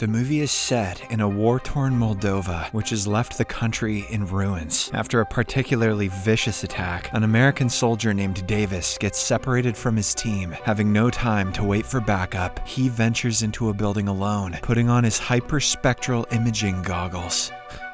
The movie is set in a war-torn Moldova, which has left the country in ruins. After a particularly vicious attack, an American soldier named Davis gets separated from his team. Having no time to wait for backup, he ventures into a building alone, putting on his hyper-spectral imaging goggles.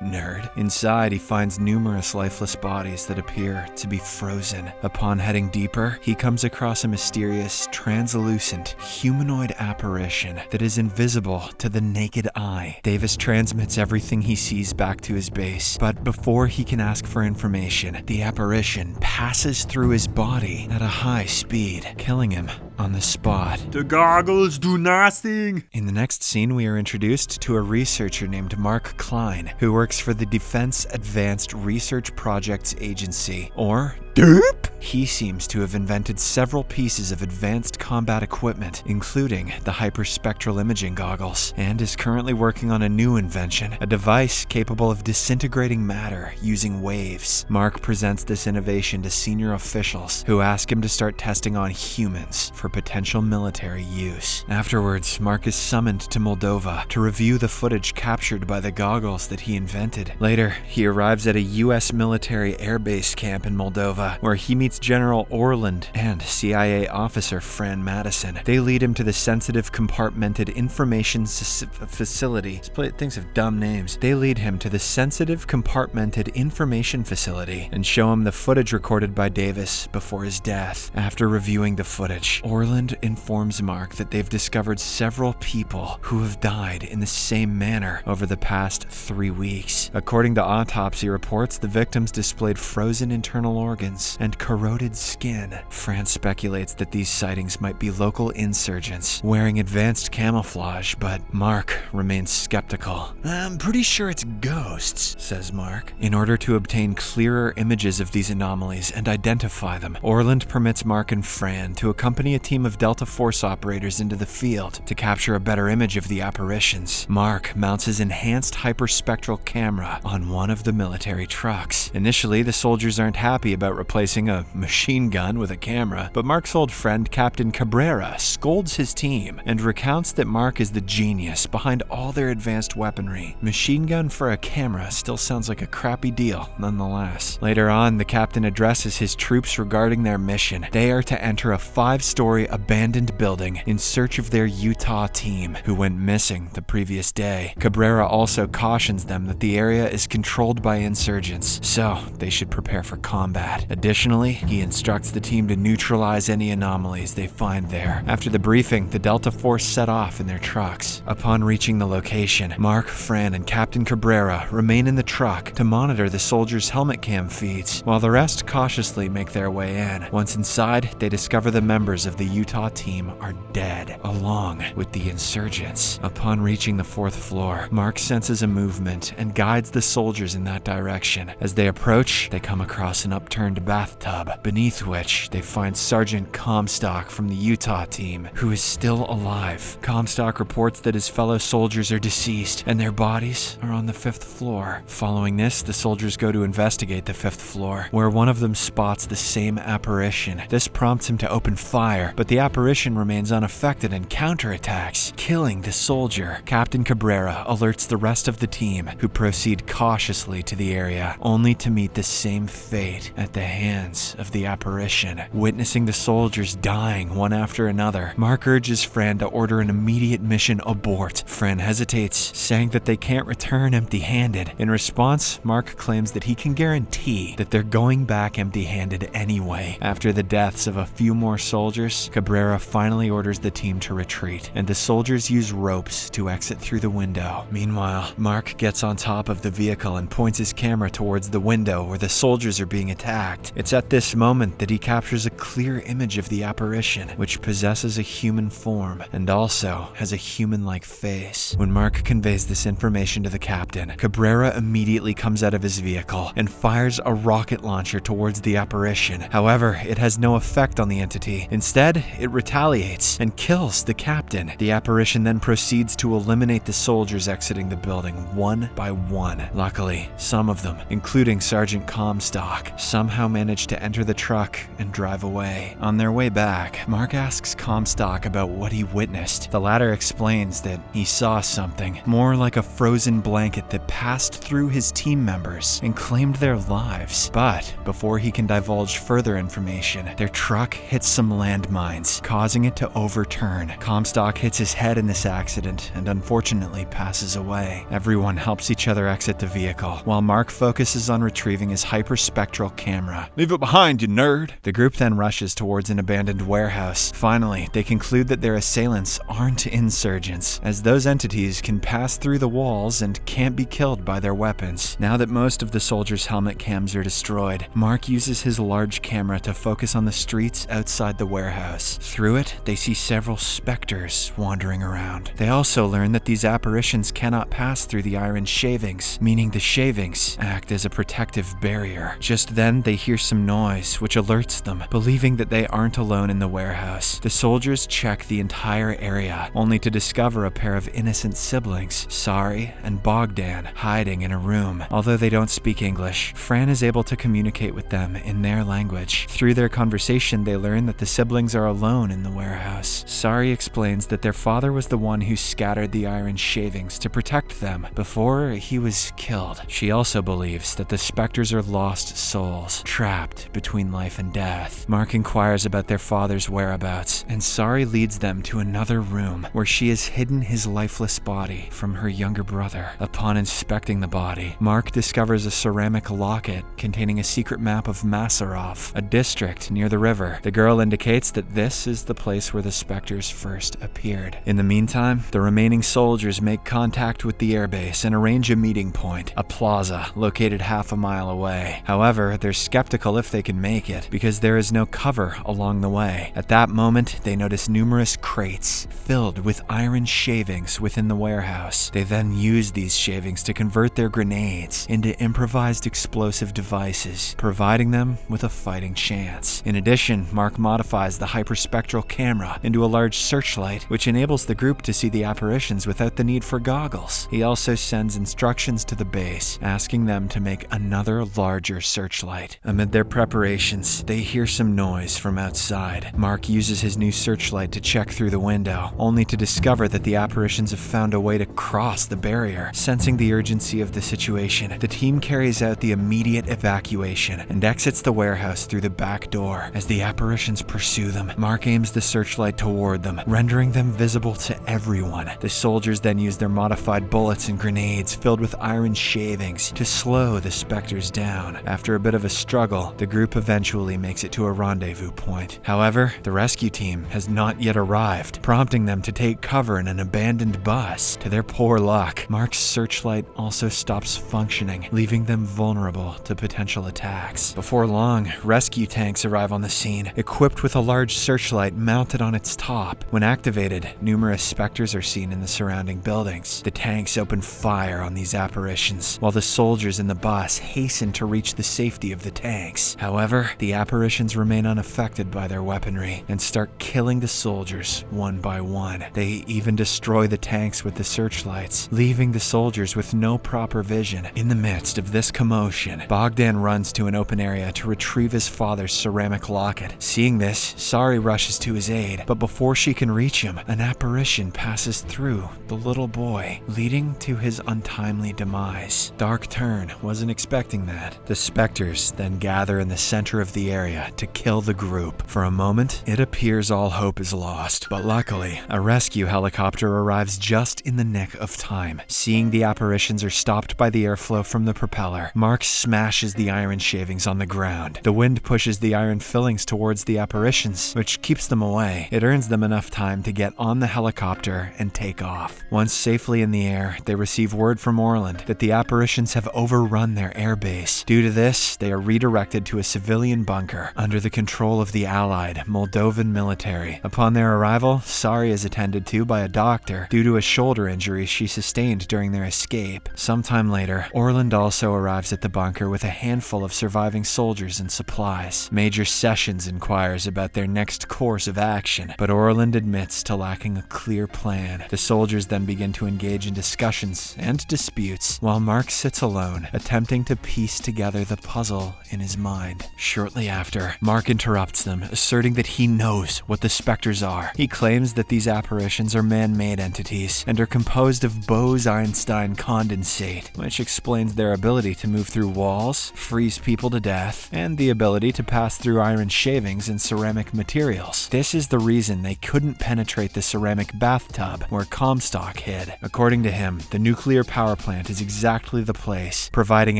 Nerd. Inside, he finds numerous lifeless bodies that appear to be frozen. Upon heading deeper, he comes across a mysterious, translucent, humanoid apparition that is invisible to the naked eye. Davis transmits everything he sees back to his base, but before he can ask for information, the apparition passes through his body at a high speed, killing him on the spot. The goggles do nothing! In the next scene, we are introduced to a researcher named Mark Clyne, who works for the Defense Advanced Research Projects Agency, or DARPA. He seems to have invented several pieces of advanced combat equipment, including the hyperspectral imaging goggles, and is currently working on a new invention, a device capable of disintegrating matter using waves. Mark presents this innovation to senior officials, who ask him to start testing on humans for potential military use. Afterwards, Mark is summoned to Moldova to review the footage captured by the goggles that he invented. Later, he arrives at a US military airbase camp in Moldova, where he meets General Orland and CIA officer Fran Madison. They lead him to the sensitive compartmented information facility. Things have dumb names. They lead him to the sensitive compartmented information facility and show him the footage recorded by Davis before his death. After reviewing the footage, Orland informs Mark that they've discovered several people who have died in the same manner over the past 3 weeks. According to autopsy reports, the victims displayed frozen internal organs and corroded skin. Fran speculates that these sightings might be local insurgents wearing advanced camouflage, but Mark remains skeptical. "I'm pretty sure it's ghosts," says Mark. In order to obtain clearer images of these anomalies and identify them, Orland permits Mark and Fran to accompany a team of Delta Force operators into the field to capture a better image of the apparitions. Mark mounts his enhanced hyperspectral camera on one of the military trucks. Initially, the soldiers aren't happy about replacing a machine gun with a camera, but Mark's old friend Captain Cabrera scolds his team and recounts that Mark is the genius behind all their advanced weaponry. Machine gun for a camera still sounds like a crappy deal, nonetheless. Later on, the captain addresses his troops regarding their mission. They are to enter a 5-story abandoned building in search of their Utah team, who went missing the previous day. Cabrera also cautions them that the area is controlled by insurgents, so they should prepare for combat. Additionally, he instructs the team to neutralize any anomalies they find there. After the briefing, the Delta Force set off in their trucks. Upon reaching the location, Mark, Fran, and Captain Cabrera remain in the truck to monitor the soldiers' helmet cam feeds, while the rest cautiously make their way in. Once inside, they discover the members of the Utah team are dead, along with the insurgents. Upon reaching the 4th floor, Mark senses a movement and guides the soldiers in that direction. As they approach, they come across an upturned bathtub, beneath which they find Sergeant Comstock from the Utah team, who is still alive. Comstock reports that his fellow soldiers are deceased and their bodies are on the 5th floor. Following this, the soldiers go to investigate the 5th floor, where one of them spots the same apparition. This prompts him to open fire, but the apparition remains unaffected and counterattacks, killing the soldier. Captain Cabrera alerts the rest of the team, who proceed cautiously to the area, only to meet the same fate at the hands of the apparition. Witnessing the soldiers dying one after another, Mark urges Fran to order an immediate mission abort. Fran hesitates, saying that they can't return empty-handed. In response, Mark claims that he can guarantee that they're going back empty-handed anyway. After the deaths of a few more soldiers, Cabrera finally orders the team to retreat, and the soldiers use ropes to exit through the window. Meanwhile, Mark gets on top of the vehicle and points his camera towards the window where the soldiers are being attacked. It's at this moment that he captures a clear image of the apparition, which possesses a human form and also has a human-like face. When Mark conveys this information to the captain, Cabrera immediately comes out of his vehicle and fires a rocket launcher towards the apparition. However, it has no effect on the entity. Instead, it retaliates and kills the captain. The apparition then proceeds to eliminate the soldiers exiting the building one by one. Luckily, some of them, including Sergeant Comstock, somehow manage to enter enter the truck and drive away. On their way back, Mark asks Comstock about what he witnessed. The latter explains that he saw something, more like a frozen blanket that passed through his team members and claimed their lives. But before he can divulge further information, their truck hits some landmines, causing it to overturn. Comstock hits his head in this accident and unfortunately passes away. Everyone helps each other exit the vehicle, while Mark focuses on retrieving his hyperspectral camera. Leave it behind, you nerd. The group then rushes towards an abandoned warehouse. Finally, they conclude that their assailants aren't insurgents, as those entities can pass through the walls and can't be killed by their weapons. Now that most of the soldiers' helmet cams are destroyed, Mark uses his large camera to focus on the streets outside the warehouse. Through it, they see several specters wandering around. They also learn that these apparitions cannot pass through the iron shavings, meaning the shavings act as a protective barrier. Just then, they hear some noise, which alerts them, believing that they aren't alone in the warehouse. The soldiers check the entire area, only to discover a pair of innocent siblings, Sari and Bogdan, hiding in a room. Although they don't speak English, Fran is able to communicate with them in their language. Through their conversation, they learn that the siblings are alone in the warehouse. Sari explains that their father was the one who scattered the iron shavings to protect them before he was killed. She also believes that the specters are lost souls, trapped between life and death. Mark inquires about their father's whereabouts, and Sari leads them to another room where she has hidden his lifeless body from her younger brother. Upon inspecting the body, Mark discovers a ceramic locket containing a secret map of Masarov, a district near the river. The girl indicates that this is the place where the specters first appeared. In the meantime, the remaining soldiers make contact with the airbase and arrange a meeting point, a plaza located half a mile away. However, they're skeptical if they can make it because there is no cover along the way. At that moment, they notice numerous crates filled with iron shavings within the warehouse. They then use these shavings to convert their grenades into improvised explosive devices, providing them with a fighting chance. In addition, Mark modifies the hyperspectral camera into a large searchlight, which enables the group to see the apparitions without the need for goggles. He also sends instructions to the base, asking them to make another larger searchlight. Amid their preparations, they hear some noise from outside. Mark uses his new searchlight to check through the window, only to discover that the apparitions have found a way to cross the barrier. Sensing the urgency of the situation, the team carries out the immediate evacuation and exits the warehouse through the back door. As the apparitions pursue them, Mark aims the searchlight toward them, rendering them visible to everyone. The soldiers then use their modified bullets and grenades filled with iron shavings to slow the specters down. After a bit of a struggle, the group eventually makes it to a rendezvous point. However, the rescue team has not yet arrived, prompting them to take cover in an abandoned bus. To their poor luck, Mark's searchlight also stops functioning, leaving them vulnerable to potential attacks. Before long, rescue tanks arrive on the scene, equipped with a large searchlight mounted on its top. When activated, numerous specters are seen in the surrounding buildings. The tanks open fire on these apparitions, while the soldiers in the bus hasten to reach the safety of the tanks. However, the apparitions remain unaffected by their weaponry and start killing the soldiers one by one. They even destroy the tanks with the searchlights, leaving the soldiers with no proper vision. In the midst of this commotion, Bogdan runs to an open area to retrieve his father's ceramic locket. Seeing this, Sari rushes to his aid, but before she can reach him, an apparition passes through the little boy, leading to his untimely demise. Dark Turn wasn't expecting that. The specters then gather in the center of the area to kill the group. For a moment, it appears all hope is lost, but luckily, a rescue helicopter arrives just in the nick of time. Seeing the apparitions are stopped by the airflow from the propeller, Mark smashes the iron shavings on the ground. The wind pushes the iron fillings towards the apparitions, which keeps them away. It earns them enough time to get on the helicopter and take off. Once safely in the air, they receive word from Orland that the apparitions have overrun their airbase. Due to this, they are redirected to a civilian bunker under the control of the Allied Moldovan military. Upon their arrival, Sari is attended to by a doctor due to a shoulder injury she sustained during their escape. Sometime later, Orland also arrives at the bunker with a handful of surviving soldiers and supplies. Major Sessions inquires about their next course of action, but Orland admits to lacking a clear plan. The soldiers then begin to engage in discussions and disputes, while Mark sits alone, attempting to piece together the puzzle in his mind. mind. Shortly after, Mark interrupts them, asserting that he knows what the specters are. He claims that these apparitions are man-made entities and are composed of Bose-Einstein condensate, which explains their ability to move through walls, freeze people to death, and the ability to pass through iron shavings and ceramic materials. This is the reason they couldn't penetrate the ceramic bathtub where Comstock hid. According to him, the nuclear power plant is exactly the place, providing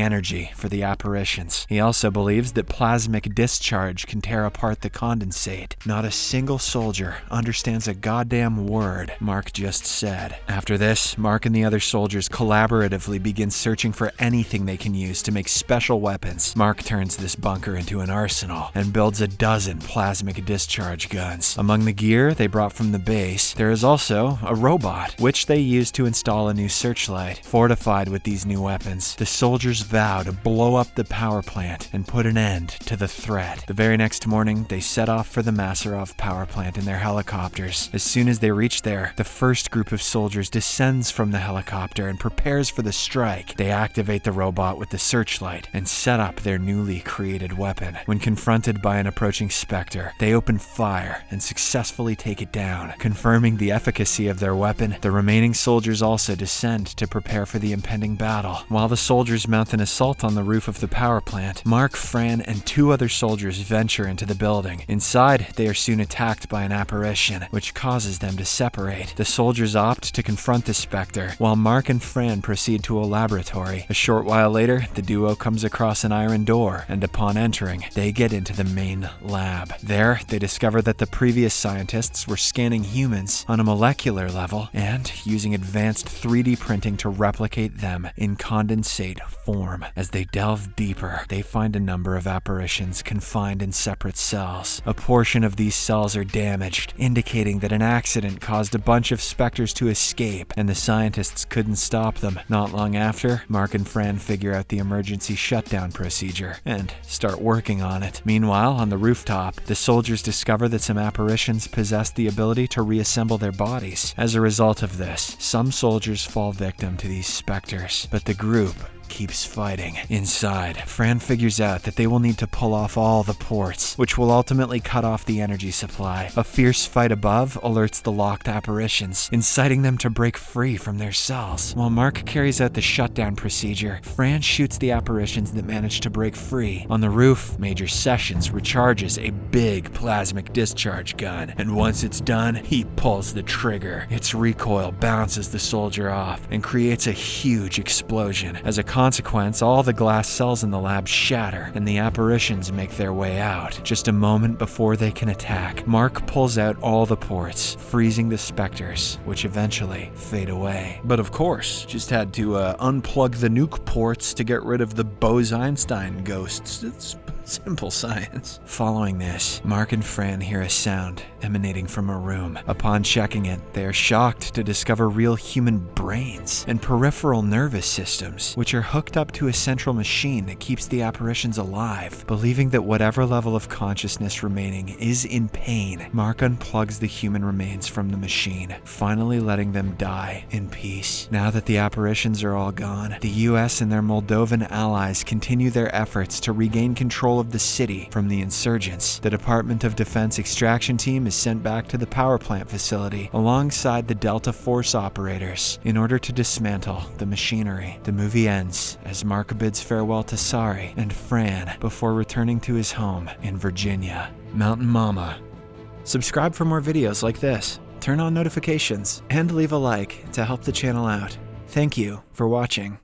energy for the apparitions. He also believes that plasmic discharge can tear apart the condensate. Not a single soldier understands a goddamn word Mark just said. After this, Mark and the other soldiers collaboratively begin searching for anything they can use to make special weapons. Mark turns this bunker into an arsenal and builds a dozen plasmic discharge guns. Among the gear they brought from the base, there is also a robot, which they use to install a new searchlight. Fortified with these new weapons, the soldiers vow to blow up the power plant and put an end to the threat. The very next morning, they set off for the Masarov power plant in their helicopters. As soon as they reach there, the first group of soldiers descends from the helicopter and prepares for the strike. They activate the robot with the searchlight and set up their newly created weapon. When confronted by an approaching specter, they open fire and successfully take it down. Confirming the efficacy of their weapon, the remaining soldiers also descend to prepare for the impending battle. While the soldiers mount an assault on the roof of the power plant, Mark, Fran, and two other soldiers venture into the building. Inside, they are soon attacked by an apparition, which causes them to separate. The soldiers opt to confront the specter, while Mark and Fran proceed to a laboratory. A short while later, the duo comes across an iron door, and upon entering, they get into the main lab. There, they discover that the previous scientists were scanning humans on a molecular level and using advanced 3D printing to replicate them in condensate form. As they delve deeper, they find a number of apparitions confined in separate cells. A portion of these cells are damaged, indicating that an accident caused a bunch of specters to escape, and the scientists couldn't stop them. Not long after, Mark and Fran figure out the emergency shutdown procedure and start working on it. Meanwhile, on the rooftop, the soldiers discover that some apparitions possess the ability to reassemble their bodies. As a result of this, some soldiers fall victim to these specters, but the group keeps fighting. Inside, Fran figures out that they will need to pull off all the ports, which will ultimately cut off the energy supply. A fierce fight above alerts the locked apparitions, inciting them to break free from their cells. While Mark carries out the shutdown procedure, Fran shoots the apparitions that manage to break free. On the roof, Major Sessions recharges a big plasmic discharge gun, and once it's done, he pulls the trigger. Its recoil bounces the soldier off and creates a huge explosion. As a consequence, all the glass cells in the lab shatter, and the apparitions make their way out. Just a moment before they can attack, Mark pulls out all the ports, freezing the specters, which eventually fade away. But of course, just had to unplug the nuke ports to get rid of the Bose-Einstein ghosts. It's simple science. Following this, Mark and Fran hear a sound emanating from a room. Upon checking it, they are shocked to discover real human brains and peripheral nervous systems, which are hooked up to a central machine that keeps the apparitions alive. Believing that whatever level of consciousness remaining is in pain, Mark unplugs the human remains from the machine, finally letting them die in peace. Now that the apparitions are all gone, the US and their Moldovan allies continue their efforts to regain control of the city from the insurgents. The Department of Defense extraction team is sent back to the power plant facility alongside the Delta Force operators in order to dismantle the machinery. The movie ends as Mark bids farewell to Sari and Fran before returning to his home in Virginia. Mountain Mama. Subscribe for more videos like this, turn on notifications, and leave a like to help the channel out. Thank you for watching.